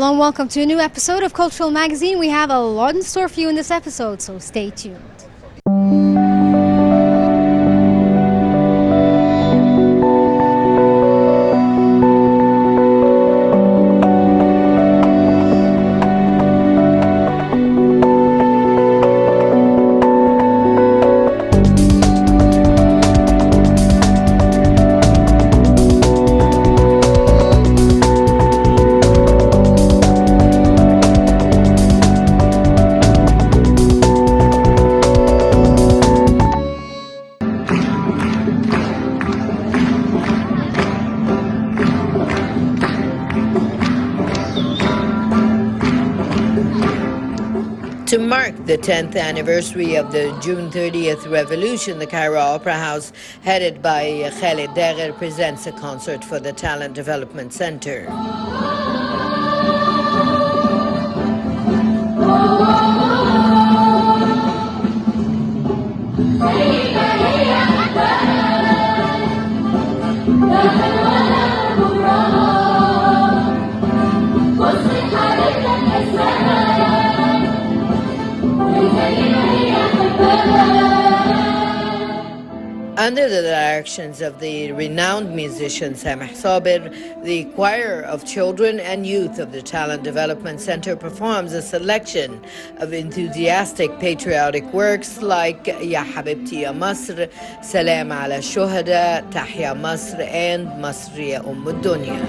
Hello and welcome to a new episode of Cultural Magazine. We have a lot in store for you in this episode, so stay tuned. To mark the 10th anniversary of the June 30th revolution, the Cairo Opera House, headed by Khaled Dagher, presents a concert for the Talent Development Center. Under the directions of the renowned musician Sameh Sabir, the choir of children and youth of the Talent Development Center performs a selection of enthusiastic patriotic works like Ya Habibti Ya Masr, Salam Ala Shuhada, Tahya Masr, and Masr Ya Dunya.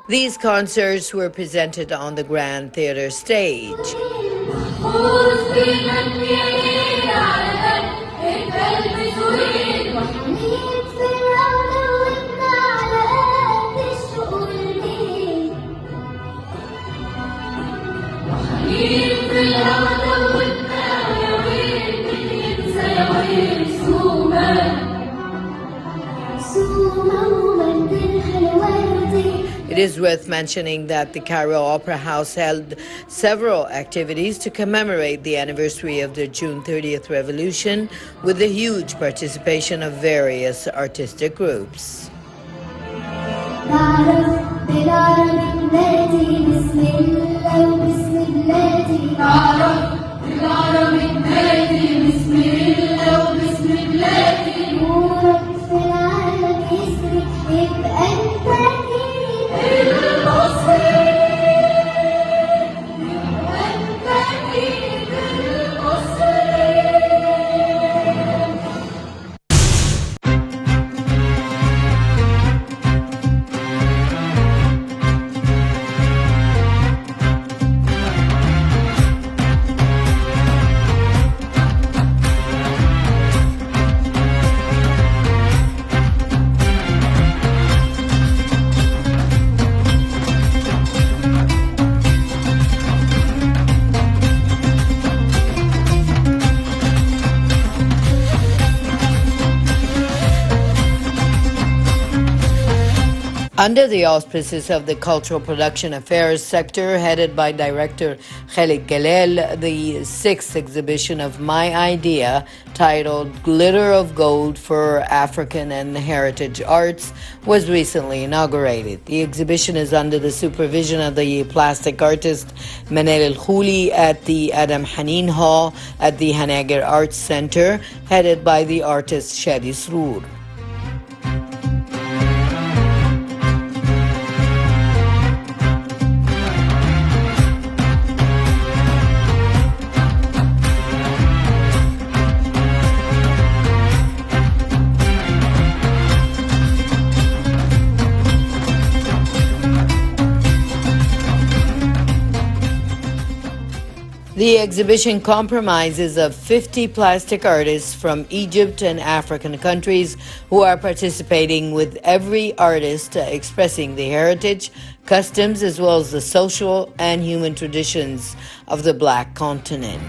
These concerts were presented on the Grand Theater stage. It is worth mentioning that the Cairo Opera House held several activities to commemorate the anniversary of the June 30th revolution, with the huge participation of various artistic groups. Under the auspices of the Cultural Production Affairs sector, headed by director Khalid Galel, the sixth exhibition of My Idea, titled Glitter of Gold for African and Heritage Arts, was recently inaugurated. The exhibition is under the supervision of the plastic artist Manal El-Khouli at the Adam Hanin Hall at the Hanager Arts Center, headed by the artist Shadi Sroor. The exhibition comprises of 50 plastic artists from Egypt and African countries who are participating, with every artist expressing the heritage, customs, as well as the social and human traditions of the Black continent.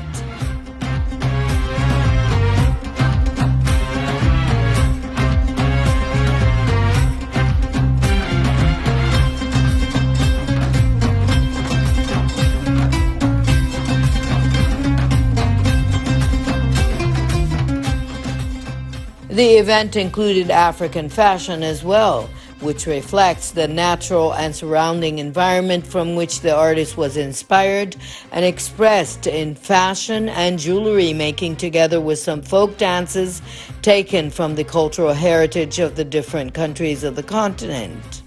The event included African fashion as well, which reflects the natural and surrounding environment from which the artist was inspired and expressed in fashion and jewelry making, together with some folk dances taken from the cultural heritage of the different countries of the continent.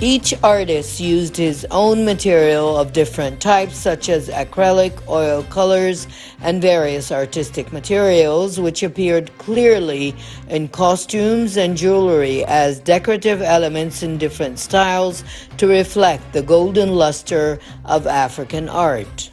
Each artist used his own material of different types, such as acrylic, oil colors, and various artistic materials, which appeared clearly in costumes and jewelry as decorative elements in different styles to reflect the golden luster of African art.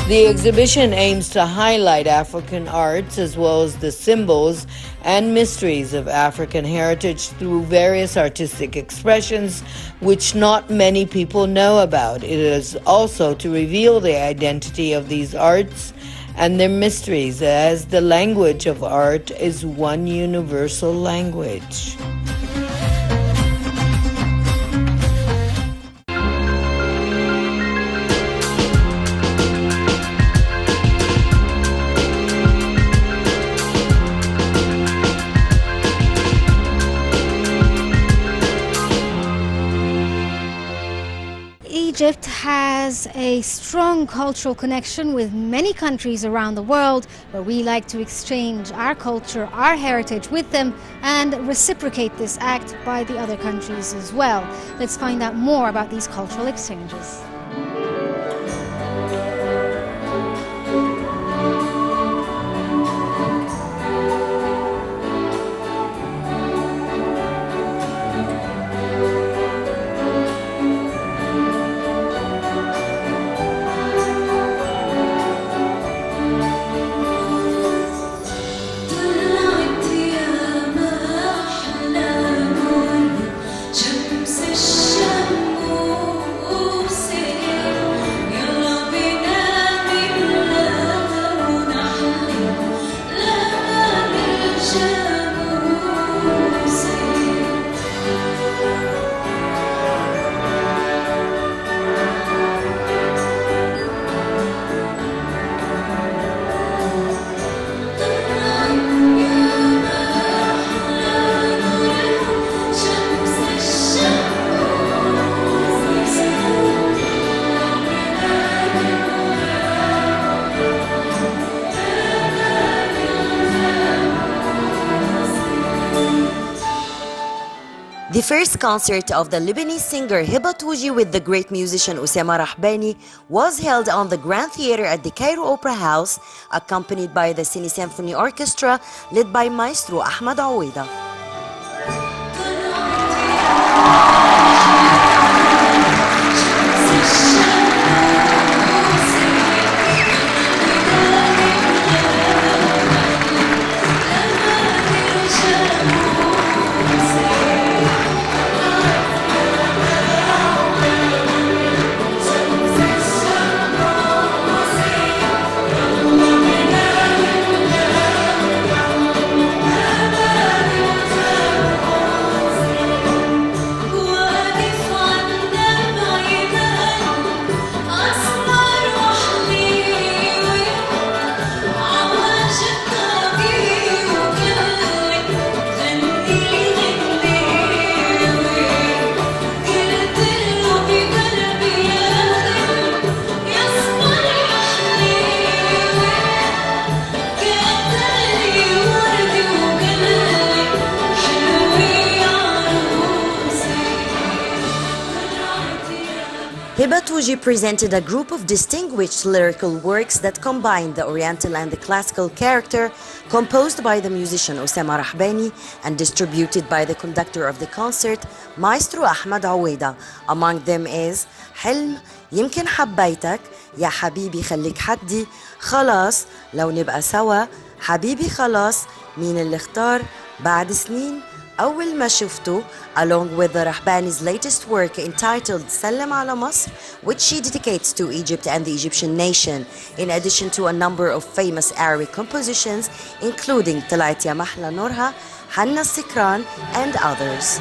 The exhibition aims to highlight African arts as well as the symbols and mysteries of African heritage through various artistic expressions which not many people know about. It is also to reveal the identity of these arts and their mysteries, as the language of art is one universal language. Egypt has a strong cultural connection with many countries around the world, where we like to exchange our culture, our heritage with them, and reciprocate this act by the other countries as well. Let's find out more about these cultural exchanges. The first concert of the Lebanese singer Hiba Touji with the great musician Osama Rahbani was held on the Grand Theater at the Cairo Opera House, accompanied by the Cine Symphony Orchestra led by Maestro Ahmad Aweda. Touji presented a group of distinguished lyrical works that combined the Oriental and the classical character, composed by the musician Osama Rahbani and distributed by the conductor of the concert, Maestro Ahmad Aweda. Among them is حلم، يمكن حبيتك، يا حبيبي خليك حدي، خلاص، لو نبقى سوا، حبيبي خلاص، مين اللي اختار، بعد سنين، أول ما شفته, along with the Rahbani's latest work entitled سلم على مصر, which she dedicates to Egypt and the Egyptian nation, in addition to a number of famous Arabic compositions, including طلعت يا محلى نورها, حنا السكران, and others.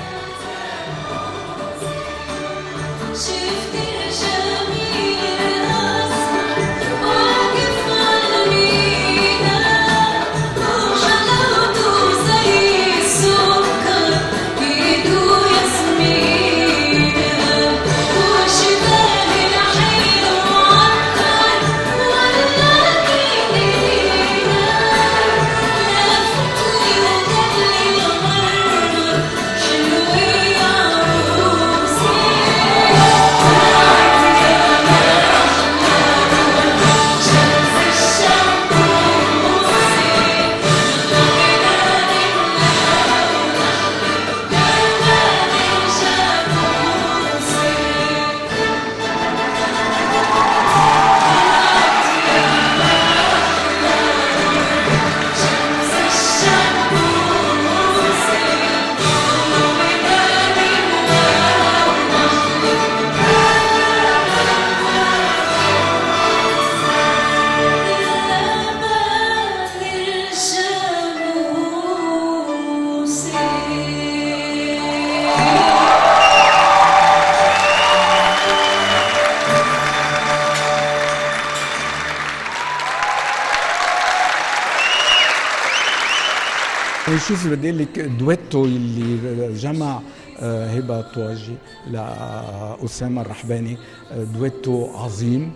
شوفي بدي اقول لك دويتو اللي جمع هبه طواجي لأسامة الرحباني دويتو عظيم.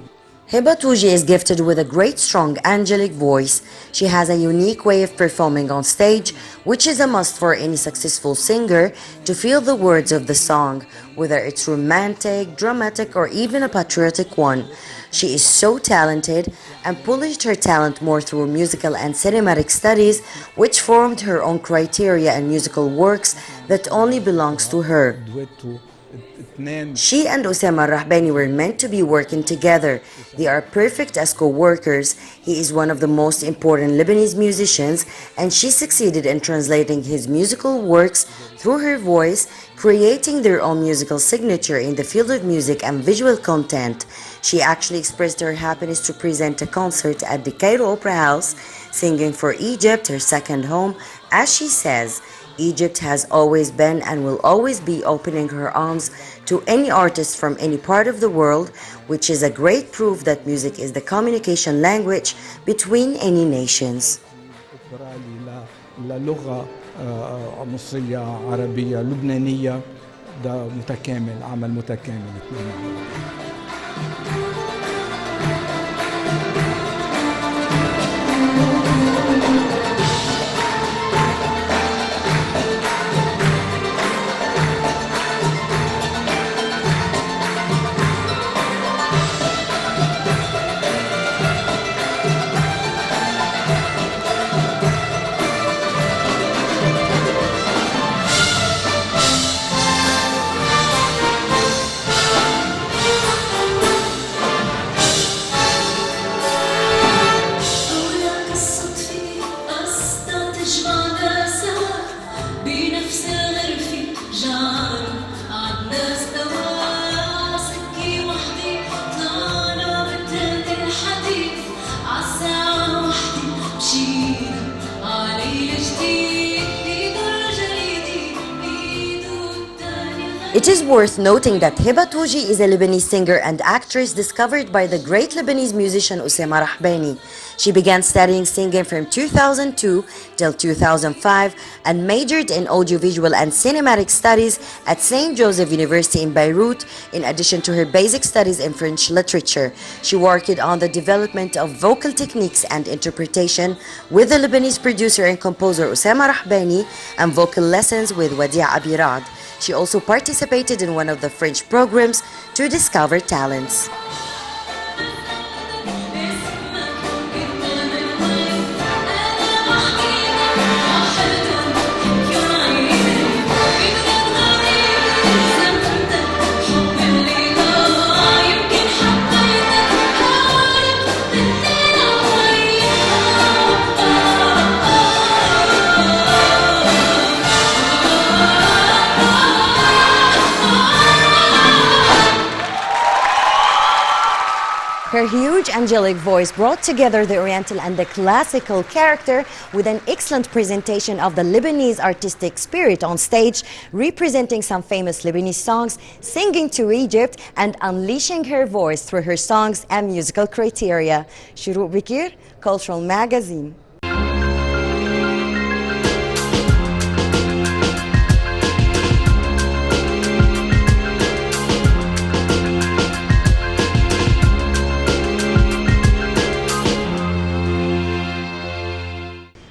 Hiba Touji is gifted with a great strong angelic voice. She has a unique way of performing on stage, which is a must for any successful singer to feel the words of the song, whether it's romantic, dramatic, or even a patriotic one. She is so talented and polished her talent more through musical and cinematic studies, which formed her own criteria and musical works that only belongs to her. She and Osama Rahbani were meant to be working together. They are perfect as co-workers. He is one of the most important Lebanese musicians, and she succeeded in translating his musical works through her voice, creating their own musical signature in the field of music and visual content. She actually expressed her happiness to present a concert at the Cairo Opera House, singing for Egypt, her second home. As she says, Egypt has always been and will always be opening her arms to any artist from any part of the world, which is a great proof that music is the communication language between any nations. للغة مصرية عربية لبنانية ده متكامل عمل متكامل. It is worth noting that Hiba Touji is a Lebanese singer and actress discovered by the great Lebanese musician Osama Rahbani. She began studying singing from 2002 till 2005 and majored in audiovisual and cinematic studies at St. Joseph University in Beirut, in addition to her basic studies in French literature. She worked on the development of vocal techniques and interpretation with the Lebanese producer and composer Osama Rahbani and vocal lessons with Wadia Abirad. She also participated in one of the French programs to discover talents. Her huge angelic voice brought together the Oriental and the classical character with an excellent presentation of the Lebanese artistic spirit on stage, representing some famous Lebanese songs, singing to Egypt, and unleashing her voice through her songs and musical criteria. Shuruq Bikir, Cultural Magazine.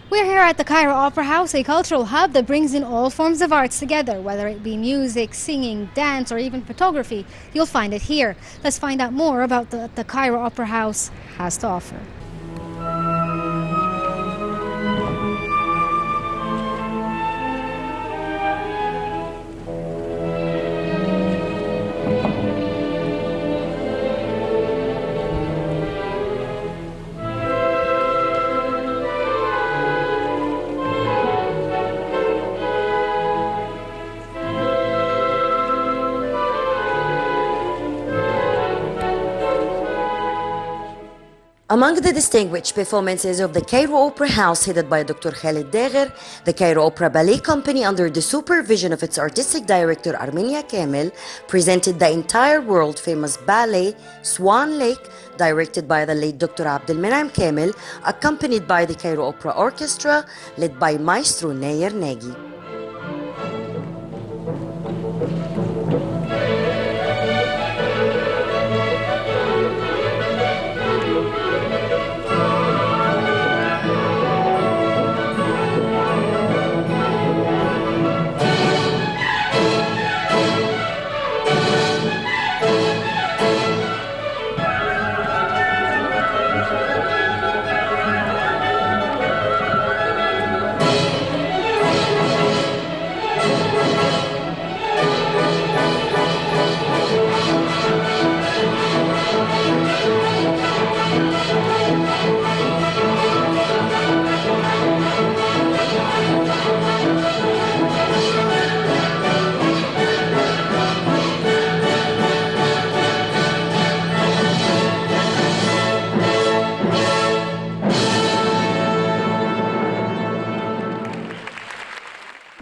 We're here at the Cairo Opera House, a cultural hub that brings in all forms of arts together, whether it be music, singing, dance, or even photography. You'll find it here. Let's find out more about what the Cairo Opera House has to offer. Among the distinguished performances of the Cairo Opera House, headed by Dr. Khalid Dagher, the Cairo Opera Ballet Company, under the supervision of its artistic director Armenia Kamel, presented the entire world-famous ballet Swan Lake, directed by the late Dr. Abdelmenaim Kamel, accompanied by the Cairo Opera Orchestra, led by Maestro Nayer Nagy.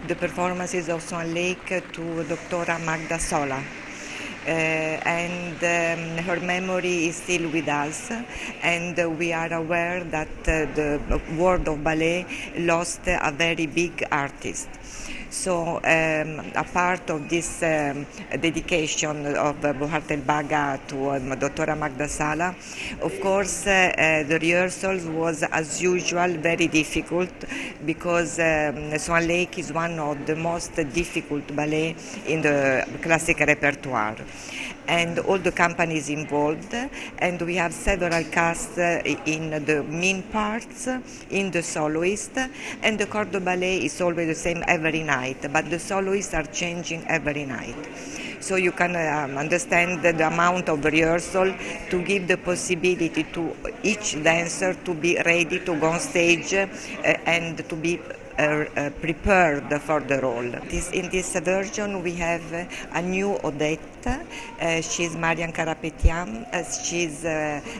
The performances of Swan Lake to Dr. Magda Sola. Her memory is still with us, and we are aware that the world of ballet lost a very big artist. So a part of this dedication of Buhart El Baga to Dr. Magda Sala, of course the rehearsals was as usual very difficult, because Swan Lake is one of the most difficult ballet in the classic repertoire. And all the companies involved, and we have several casts in the main parts, in the soloist, and the corps de ballet is always the same every night, but the soloists are changing every night. So you can understand the amount of rehearsal to give the possibility to each dancer to be ready to go on stage and to be prepared for the role. In this version we have a new Odette She's Marian Karapetian. She's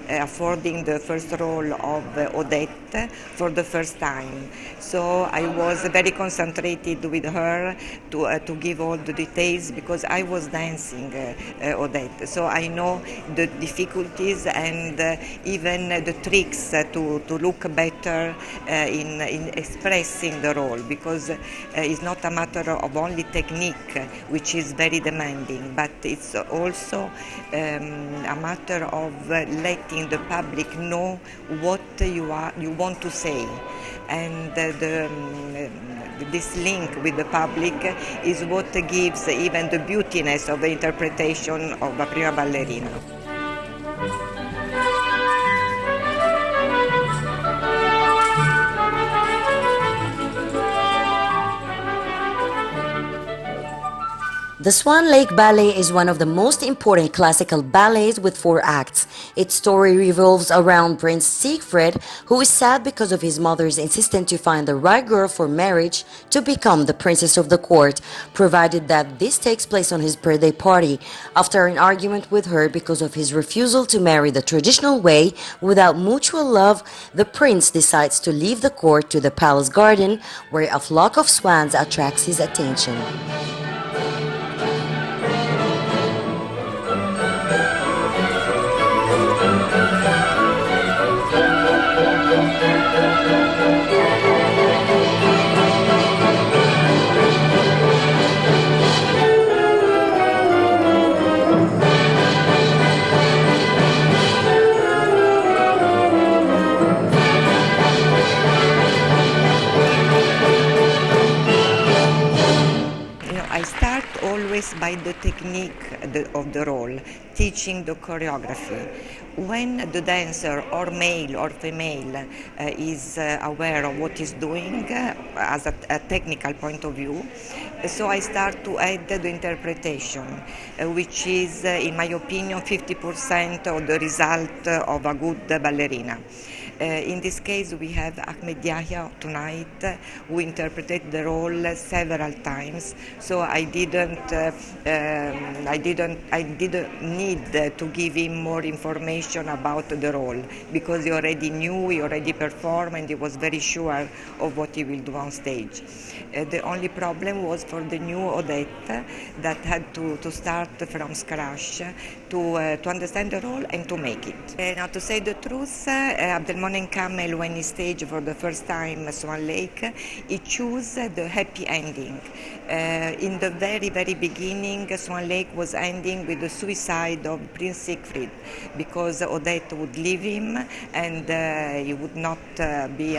affording the first role of Odette for the first time. So I was very concentrated with her to give all the details because I was dancing Odette. So I know the difficulties and even the tricks to look better in expressing the role, because it's not a matter of only technique, which is very demanding, but it's also a matter of letting the public know what you want to say. And this link with the public is what gives even the beautiness of the interpretation of a prima ballerina. The Swan Lake Ballet is one of the most important classical ballets with 4 acts. Its story revolves around Prince Siegfried, who is sad because of his mother's insistence to find the right girl for marriage to become the princess of the court, provided that this takes place on his birthday party. After an argument with her because of his refusal to marry the traditional way without mutual love, the prince decides to leave the court to the palace garden, where a flock of swans attracts his attention. I start always by the technique of the role, teaching the choreography. When the dancer, or male or female, is aware of what he's doing as a technical point of view, so I start to add the interpretation, which is, in my opinion, 50% of the result of a good ballerina. In this case, we have Ahmed Yahya tonight, who interpreted the role several times. So I didn't need to give him more information about the role, because he already knew, he already performed, and he was very sure of what he will do on stage. The only problem was for the new Odette, that had to start from scratch to understand the role and to make it. Now, to say the truth, Abdelmonem Kamel, when he staged for the first time Swan Lake, he chose the happy ending. In the very, very beginning, Swan Lake was ending with the suicide of Prince Siegfried, because Odette would leave him and he would not be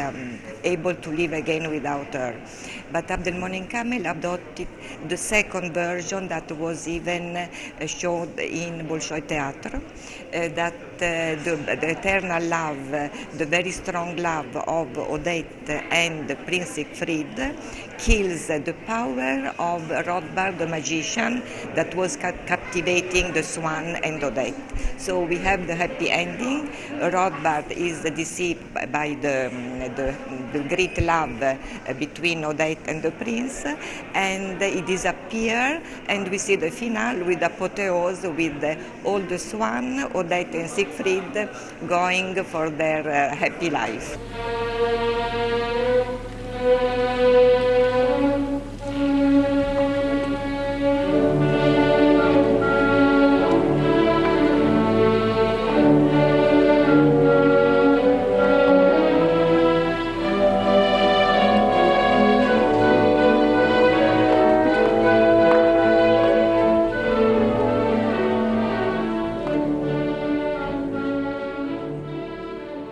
able to live again without her. But Abdelmonem Kamel adopted the second version that was even shown in Bolshoi Theatre, that the eternal love, the very strong love of Odette and Prince Siegfried kills the power of Rodbard the magician that was captivating the swan and Odette. So we have the happy ending. Rodbard is deceived by the great love between Odette and the prince, and he disappears, and we see the finale with apotheose, with all the swan, Odette and Siegfried going for their happy life.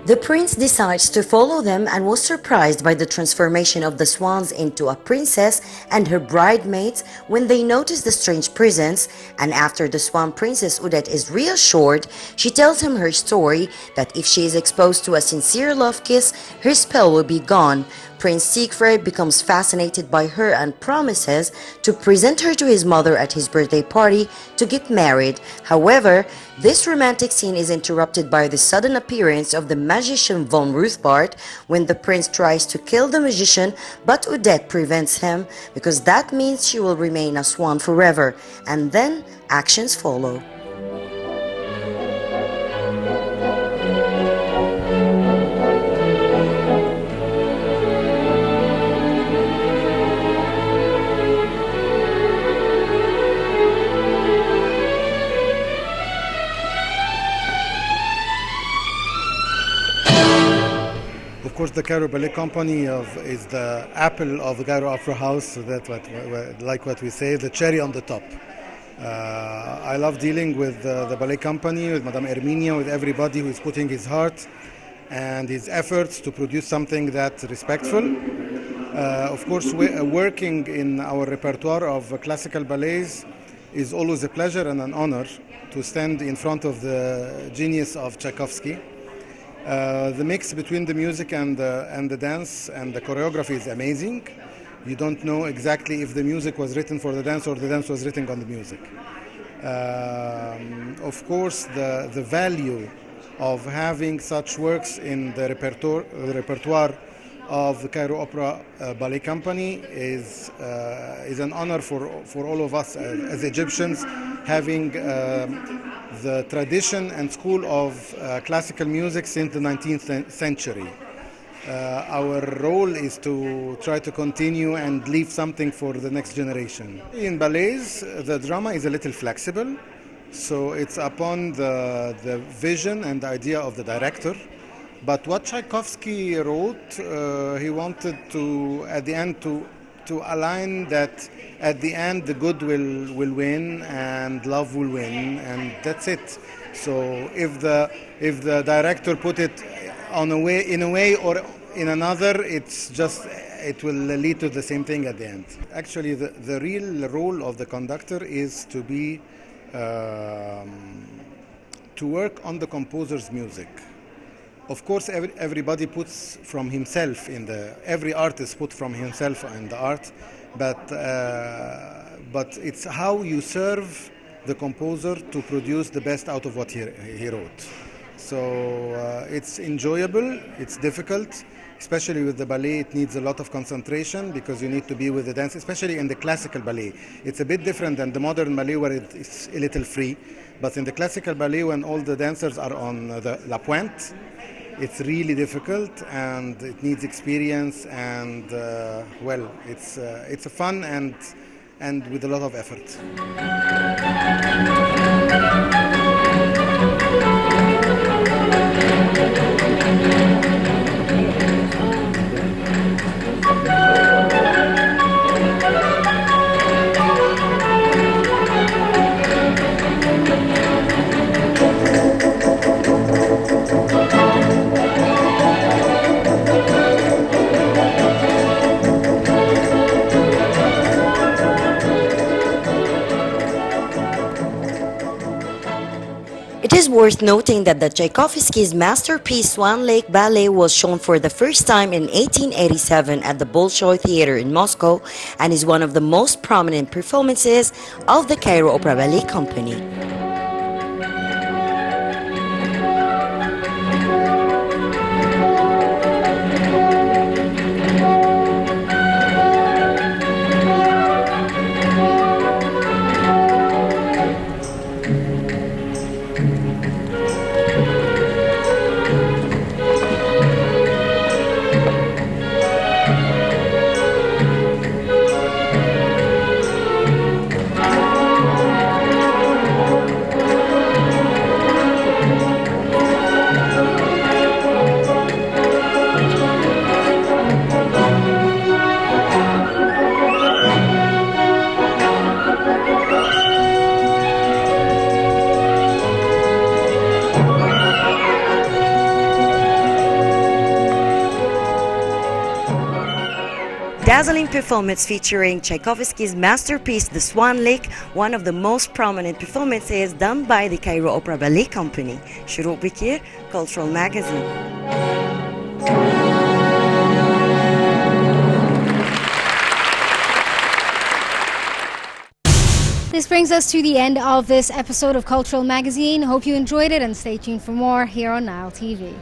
The prince decides to follow them and was surprised by the transformation of the swans into a princess and her bridesmaids when they notice the strange presence, and after the swan princess Odette is reassured, she tells him her story, that if she is exposed to a sincere love kiss, her spell will be gone. Prince Siegfried becomes fascinated by her and promises to present her to his mother at his birthday party to get married. However, this romantic scene is interrupted by the sudden appearance of the magician von Ruthbart when the prince tries to kill the magician, but Odette prevents him because that means she will remain a swan forever, and then actions follow. Of course, the Cairo Ballet Company is the apple of the Cairo Opera House. So that's like what we say, the cherry on the top. I love dealing with the ballet company, with Madame Erminia, with everybody who is putting his heart and his efforts to produce something that's respectful. Of course, working in our repertoire of classical ballets is always a pleasure and an honor to stand in front of the genius of Tchaikovsky. The mix between the music and the dance and the choreography is amazing. You don't know exactly if the music was written for the dance or the dance was written on the music. Of course, the value of having such works in the repertoire of the Cairo Opera Ballet Company is an honor for all of us as Egyptians, having the tradition and school of classical music since the 19th century. Our role is to try to continue and leave something for the next generation. In ballets, the drama is a little flexible, so it's upon the vision and the idea of the director. But what Tchaikovsky wrote, he wanted to, at the end, to align that at the end the good will win and love will win, and that's it. So if the director put it in a way or in another, it will lead to the same thing at the end. Actually, the real role of the conductor is to be to work on the composer's music. Of course, everybody puts from himself every artist puts from himself in the art, but it's how you serve the composer to produce the best out of what he wrote. So it's enjoyable, it's difficult, especially with the ballet. It needs a lot of concentration because you need to be with the dance, especially in the classical ballet. It's a bit different than the modern ballet where it's a little free, but in the classical ballet when all the dancers are on the La Pointe, it's really difficult and it needs experience and well, it's a fun and with a lot of effort. It is worth noting that the Tchaikovsky's masterpiece Swan Lake Ballet was shown for the first time in 1887 at the Bolshoi Theater in Moscow and is one of the most prominent performances of the Cairo Opera Ballet Company. Dazzling performance featuring Tchaikovsky's masterpiece, The Swan Lake, one of the most prominent performances done by the Cairo Opera Ballet Company. Shuruq Bikir, Cultural Magazine. brings us to the end of this episode of Cultural Magazine. Hope you enjoyed it and stay tuned for more here on Nile TV.